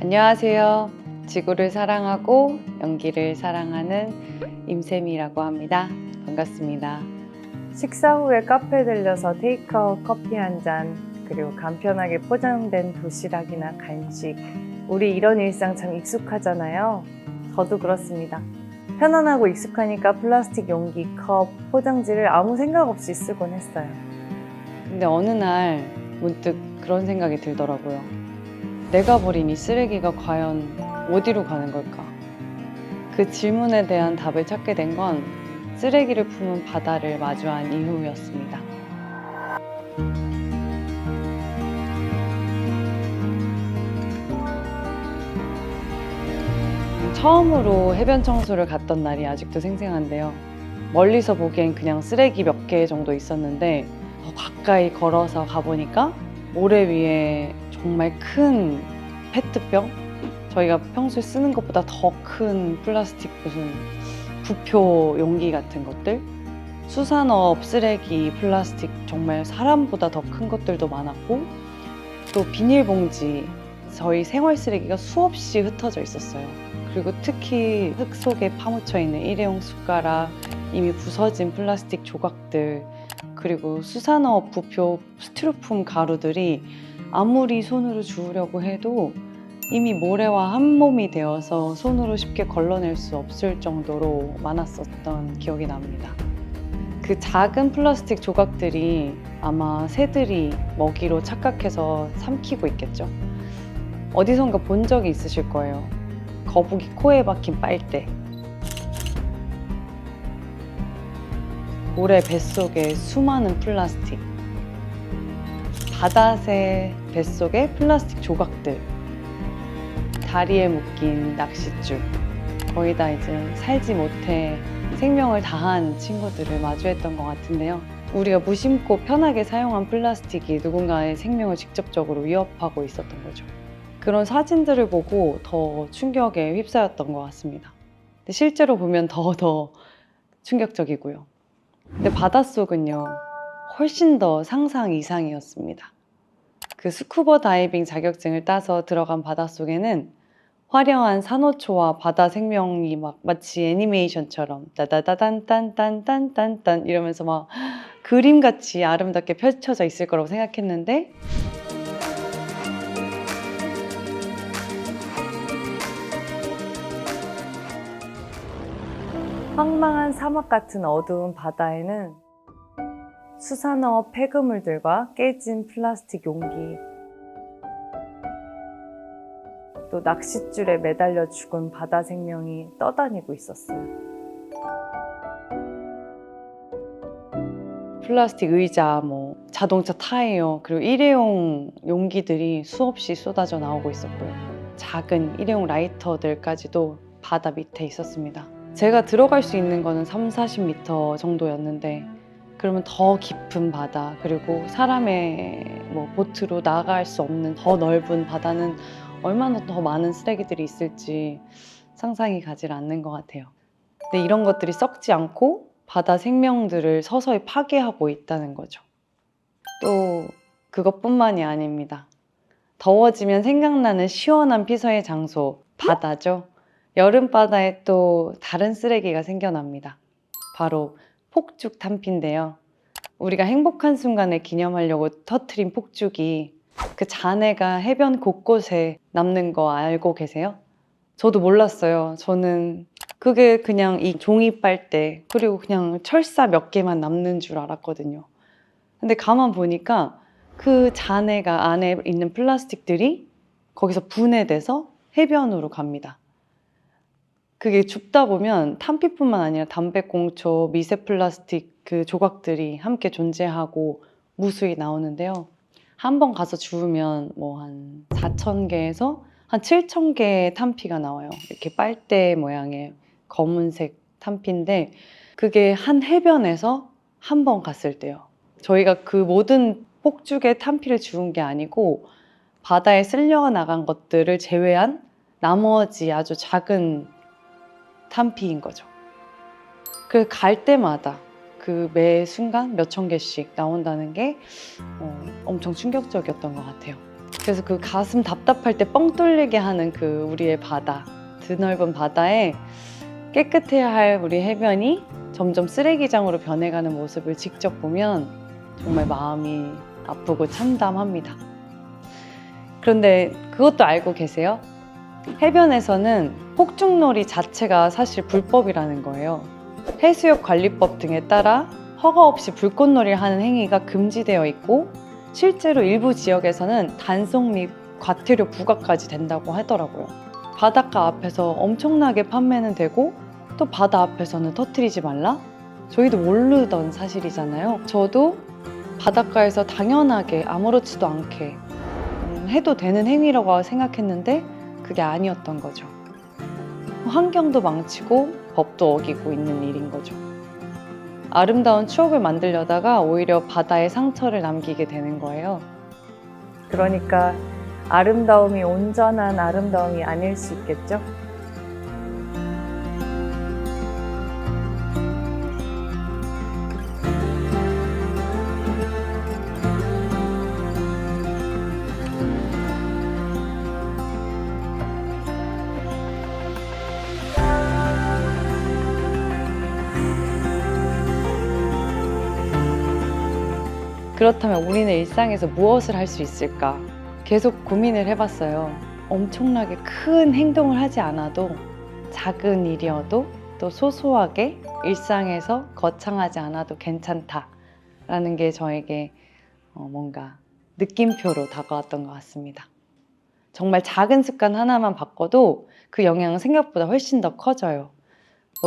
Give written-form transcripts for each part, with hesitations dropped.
안녕하세요. 지구를 사랑하고 연기를 사랑하는 임쌤이라고 합니다. 반갑습니다. 식사 후에 카페 들려서 테이크아웃 커피 한 잔, 그리고 간편하게 포장된 도시락이나 간식. 우리 이런 일상 참 익숙하잖아요. 저도 그렇습니다. 편안하고 익숙하니까 플라스틱 용기, 컵, 포장지를 아무 생각 없이 쓰곤 했어요. 근데 어느 날 문득 그런 생각이 들더라고요. 내가 버린 이 쓰레기가 과연 어디로 가는 걸까? 그 질문에 대한 답을 찾게 된 건 쓰레기를 품은 바다를 마주한 이후였습니다. 처음으로 해변 청소를 갔던 날이 아직도 생생한데요. 멀리서 보기엔 그냥 쓰레기 몇 개 정도 있었는데 더 가까이 걸어서 가보니까 모래 위에 정말 큰 페트병? 저희가 평소에 쓰는 것보다 더 큰 플라스틱 무슨 부표 용기 같은 것들? 수산업 쓰레기 플라스틱 정말 사람보다 더 큰 것들도 많았고, 또 비닐봉지, 저희 생활 쓰레기가 수없이 흩어져 있었어요. 그리고 특히 흙 속에 파묻혀 있는 일회용 숟가락, 이미 부서진 플라스틱 조각들, 그리고 수산업 부표 스티로폼 가루들이 아무리 손으로 주우려고 해도 이미 모래와 한 몸이 되어서 손으로 쉽게 걸러낼 수 없을 정도로 많았었던 기억이 납니다. 그 작은 플라스틱 조각들이 아마 새들이 먹이로 착각해서 삼키고 있겠죠. 어디선가 본 적이 있으실 거예요. 거북이 코에 박힌 빨대, 모래 뱃속에 수많은 플라스틱, 바다새 뱃속에 플라스틱 조각들, 다리에 묶인 낚싯줄. 거의 다 이제 살지 못해 생명을 다한 친구들을 마주했던 것 같은데요. 우리가 무심코 편하게 사용한 플라스틱이 누군가의 생명을 직접적으로 위협하고 있었던 거죠. 그런 사진들을 보고 더 충격에 휩싸였던 것 같습니다. 근데 실제로 보면 더 충격적이고요. 근데 바닷속은요, 훨씬 더 상상 이상이었습니다. 그 스쿠버 다이빙 자격증을 따서 들어간 바닷속에는 화려한 산호초와 바다 생명이 막 마치 애니메이션처럼 따다다단딴딴딴딴딴 이러면서 막 그림같이 아름답게 펼쳐져 있을 거라고 생각했는데, 황망한 사막 같은 어두운 바다에는 수산업 폐기물들과 깨진 플라스틱 용기, 또 낚싯줄에 매달려 죽은 바다 생명이 떠다니고 있었어요. 플라스틱 의자, 뭐 자동차 타이어, 그리고 일회용 용기들이 수없이 쏟아져 나오고 있었고요. 작은 일회용 라이터들까지도 바다 밑에 있었습니다. 제가 들어갈 수 있는 거는 30-40m 정도였는데, 그러면 더 깊은 바다, 그리고 사람의 보트로 나갈 수 없는 더 넓은 바다는 얼마나 더 많은 쓰레기들이 있을지 상상이 가지 않는 것 같아요. 근데 이런 것들이 썩지 않고 바다 생명들을 서서히 파괴하고 있다는 거죠. 또 그것뿐만이 아닙니다. 더워지면 생각나는 시원한 피서의 장소, 바다죠. 여름바다에 또 다른 쓰레기가 생겨납니다. 바로 폭죽 탄피인데요. 우리가 행복한 순간을 기념하려고 터트린 폭죽이 그 잔해가 해변 곳곳에 남는 거 알고 계세요? 저도 몰랐어요. 저는 그게 그냥 이 종이 빨대, 그리고 그냥 철사 몇 개만 남는 줄 알았거든요. 근데 가만 보니까 그 잔해가 안에 있는 플라스틱들이 거기서 분해돼서 해변으로 갑니다. 그게 줍다 보면 탄피뿐만 아니라 담배꽁초, 미세 플라스틱 그 조각들이 함께 존재하고 무수히 나오는데요. 한 번 가서 주우면 뭐 한 4,000개에서 한 7,000개의 탄피가 나와요. 이렇게 빨대 모양의 검은색 탄피인데, 그게 한 해변에서 한 번 갔을 때요. 저희가 그 모든 폭죽의 탄피를 주운 게 아니고 바다에 쓸려 나간 것들을 제외한 나머지 아주 작은 탄피인 거죠. 그 갈 때마다 그 매 순간 몇천 개씩 나온다는 게 엄청 충격적이었던 것 같아요. 그래서 그 가슴 답답할 때 뻥 뚫리게 하는 그 우리의 바다, 드넓은 바다에 깨끗해야 할 우리 해변이 점점 쓰레기장으로 변해가는 모습을 직접 보면 정말 마음이 아프고 참담합니다. 그런데 그것도 알고 계세요? 해변에서는 폭죽놀이 자체가 사실 불법이라는 거예요. 해수욕관리법 등에 따라 허가 없이 불꽃놀이를 하는 행위가 금지되어 있고 실제로 일부 지역에서는 단속 및 과태료 부과까지 된다고 하더라고요. 바닷가 앞에서 엄청나게 판매는 되고 또 바다 앞에서는 터뜨리지 말라? 저희도 모르던 사실이잖아요. 저도 바닷가에서 당연하게 아무렇지도 않게 해도 되는 행위라고 생각했는데 그게 아니었던 거죠. 환경도 망치고 법도 어기고 있는 일인 거죠. 아름다운 추억을 만들려다가 오히려 바다에 상처를 남기게 되는 거예요. 그러니까 아름다움이 온전한 아름다움이 아닐 수 있겠죠? 그렇다면 우리는 일상에서 무엇을 할 수 있을까? 계속 고민을 해봤어요. 엄청나게 큰 행동을 하지 않아도 작은 일이어도 또 소소하게 일상에서 거창하지 않아도 괜찮다라는 게 저에게 뭔가 느낌표로 다가왔던 것 같습니다. 정말 작은 습관 하나만 바꿔도 그 영향은 생각보다 훨씬 더 커져요.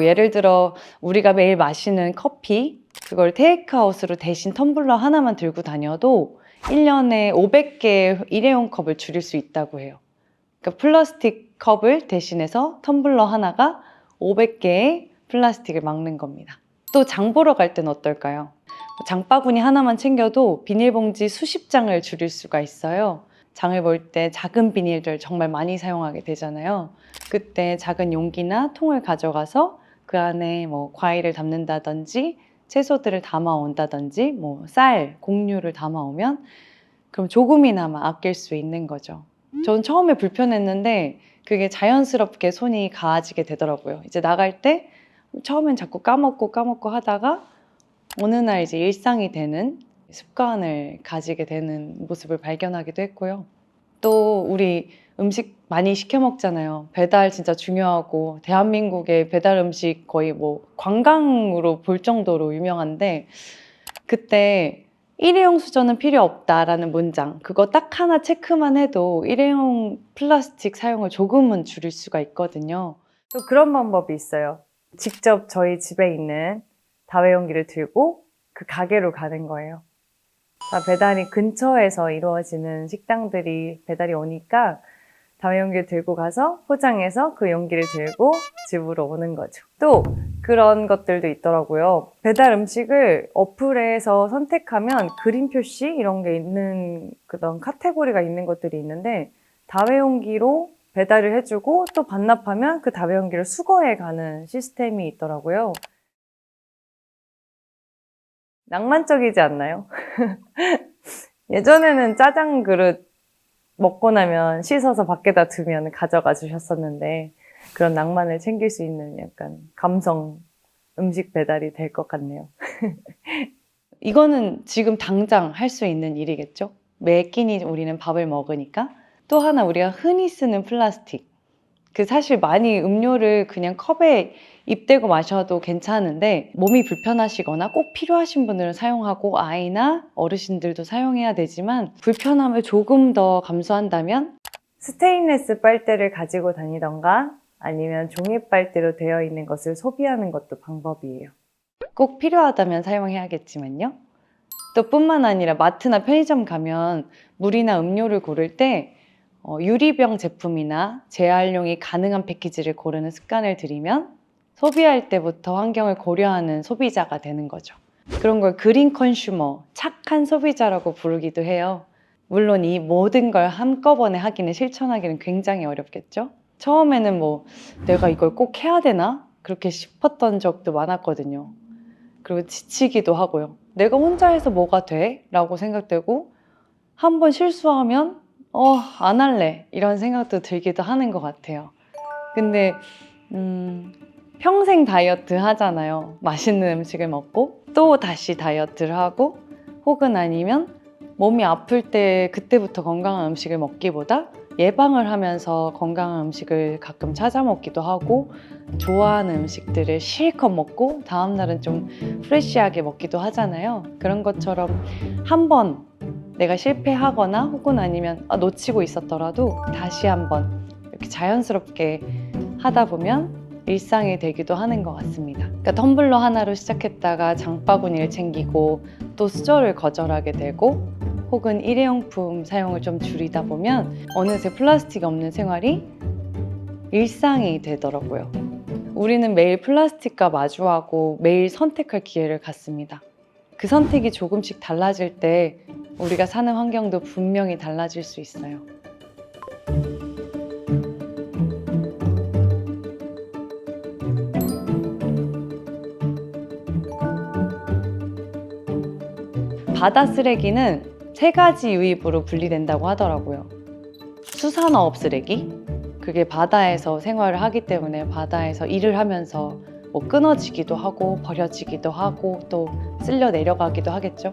예를 들어 우리가 매일 마시는 커피, 그걸 테이크아웃으로 대신 텀블러 하나만 들고 다녀도 1년에 500개의 일회용 컵을 줄일 수 있다고 해요. 그러니까 플라스틱 컵을 대신해서 텀블러 하나가 500개의 플라스틱을 막는 겁니다. 또 장 보러 갈 땐 어떨까요? 장바구니 하나만 챙겨도 비닐봉지 수십 장을 줄일 수가 있어요. 장을 볼 때 작은 비닐들 정말 많이 사용하게 되잖아요. 그때 작은 용기나 통을 가져가서 그 안에 과일을 담는다든지 채소들을 담아온다든지 쌀, 곡류를 담아오면 그럼 조금이나마 아낄 수 있는 거죠. 저는 처음에 불편했는데 그게 자연스럽게 손이 가아지게 되더라고요. 이제 나갈 때 처음엔 자꾸 까먹고 하다가 어느 날 이제 일상이 되는 습관을 가지게 되는 모습을 발견하기도 했고요. 또 우리 음식 많이 시켜 먹잖아요. 배달 진짜 중요하고 대한민국의 배달 음식 거의 관광으로 볼 정도로 유명한데 그때 일회용 수저는 필요 없다라는 문장 그거 딱 하나 체크만 해도 일회용 플라스틱 사용을 조금은 줄일 수가 있거든요. 또 그런 방법이 있어요. 직접 저희 집에 있는 다회용기를 들고 그 가게로 가는 거예요. 배달이 근처에서 이루어지는 식당들이 배달이 오니까 다회용기를 들고 가서 포장해서 그 용기를 들고 집으로 오는 거죠. 또 그런 것들도 있더라고요. 배달 음식을 어플에서 선택하면 그림 표시 이런 게 있는 그런 카테고리가 있는 것들이 있는데 다회용기로 배달을 해주고 또 반납하면 그 다회용기를 수거해 가는 시스템이 있더라고요. 낭만적이지 않나요? 예전에는 짜장 그릇 먹고 나면 씻어서 밖에다 두면 가져가 주셨었는데 그런 낭만을 챙길 수 있는 약간 감성 음식 배달이 될 것 같네요. 이거는 지금 당장 할 수 있는 일이겠죠? 매 끼니 우리는 밥을 먹으니까. 또 하나 우리가 흔히 쓰는 플라스틱. 사실 많이 음료를 그냥 컵에 입 대고 마셔도 괜찮은데 몸이 불편하시거나 꼭 필요하신 분들은 사용하고 아이나 어르신들도 사용해야 되지만 불편함을 조금 더 감소한다면 스테인레스 빨대를 가지고 다니던가 아니면 종이 빨대로 되어 있는 것을 소비하는 것도 방법이에요. 꼭 필요하다면 사용해야겠지만요. 또 뿐만 아니라 마트나 편의점 가면 물이나 음료를 고를 때 유리병 제품이나 재활용이 가능한 패키지를 고르는 습관을 들이면 소비할 때부터 환경을 고려하는 소비자가 되는 거죠. 그런 걸 그린 컨슈머, 착한 소비자라고 부르기도 해요. 물론 이 모든 걸 한꺼번에 하기는 실천하기는 굉장히 어렵겠죠. 처음에는 내가 이걸 꼭 해야 되나? 그렇게 싶었던 적도 많았거든요. 그리고 지치기도 하고요. 내가 혼자 해서 뭐가 돼? 라고 생각되고 한번 실수하면 안 할래 이런 생각도 들기도 하는 것 같아요. 근데 평생 다이어트 하잖아요. 맛있는 음식을 먹고 또 다시 다이어트를 하고 혹은 아니면 몸이 아플 때 그때부터 건강한 음식을 먹기보다 예방을 하면서 건강한 음식을 가끔 찾아 먹기도 하고 좋아하는 음식들을 실컷 먹고 다음날은 좀 프레쉬하게 먹기도 하잖아요. 그런 것처럼 한번 내가 실패하거나 혹은 아니면 놓치고 있었더라도 다시 한번 이렇게 자연스럽게 하다 보면 일상이 되기도 하는 것 같습니다. 그러니까 텀블러 하나로 시작했다가 장바구니를 챙기고 또 수저를 거절하게 되고 혹은 일회용품 사용을 좀 줄이다 보면 어느새 플라스틱이 없는 생활이 일상이 되더라고요. 우리는 매일 플라스틱과 마주하고 매일 선택할 기회를 갖습니다. 그 선택이 조금씩 달라질 때 우리가 사는 환경도 분명히 달라질 수 있어요. 바다 쓰레기는 3가지 유입으로 분리된다고 하더라고요. 수산어업 쓰레기, 그게 바다에서 생활을 하기 때문에 바다에서 일을 하면서 뭐 끊어지기도 하고 버려지기도 하고 또 쓸려 내려가기도 하겠죠.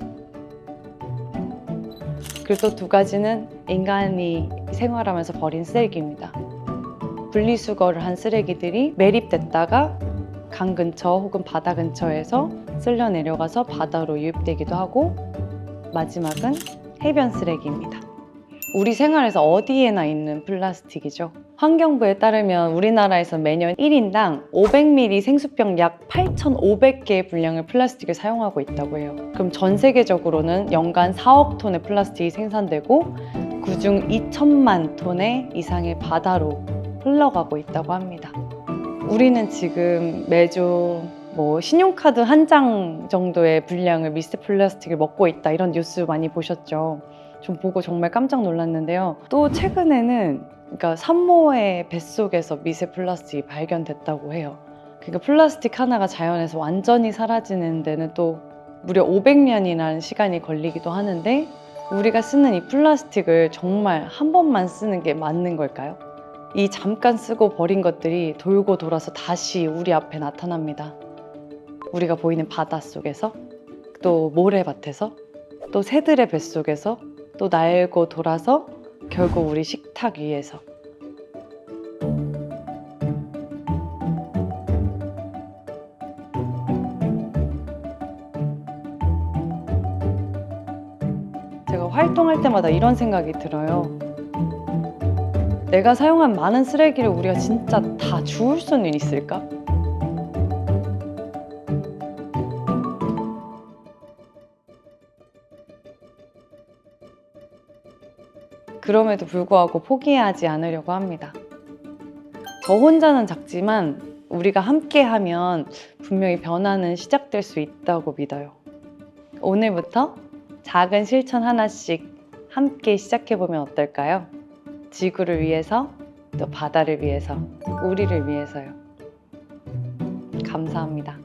그리고 또 2가지는 인간이 생활하면서 버린 쓰레기입니다. 분리수거를 한 쓰레기들이 매립됐다가 강 근처 혹은 바다 근처에서 쓸려 내려가서 바다로 유입되기도 하고 마지막은 해변 쓰레기입니다. 우리 생활에서 어디에나 있는 플라스틱이죠. 환경부에 따르면 우리나라에서 매년 1인당 500ml 생수병 약 8,500개의 분량의 플라스틱을 사용하고 있다고 해요. 그럼 전 세계적으로는 연간 4억 톤의 플라스틱이 생산되고 그중 2천만 톤의 이상의 바다로 흘러가고 있다고 합니다. 우리는 지금 매주 신용카드 한 장 정도의 분량의 미세 플라스틱을 먹고 있다 이런 뉴스 많이 보셨죠? 좀 보고 정말 깜짝 놀랐는데요. 또 최근에는 그러니까 산모의 뱃속에서 미세 플라스틱이 발견됐다고 해요. 그러니까 플라스틱 하나가 자연에서 완전히 사라지는 데는 또 무려 500년이라는 시간이 걸리기도 하는데 우리가 쓰는 이 플라스틱을 정말 한 번만 쓰는 게 맞는 걸까요? 이 잠깐 쓰고 버린 것들이 돌고 돌아서 다시 우리 앞에 나타납니다. 우리가 보이는 바닷속에서, 또 모래밭에서, 또 새들의 뱃속에서, 또 날고 돌아서 결국 우리 식탁 위에서. 제가 활동할 때마다 이런 생각이 들어요. 내가 사용한 많은 쓰레기를 우리가 진짜 다 주울 수는 있을까? 그럼에도 불구하고 포기하지 않으려고 합니다. 저 혼자는 작지만 우리가 함께하면 분명히 변화는 시작될 수 있다고 믿어요. 오늘부터 작은 실천 하나씩 함께 시작해보면 어떨까요? 지구를 위해서, 또 바다를 위해서, 우리를 위해서요. 감사합니다.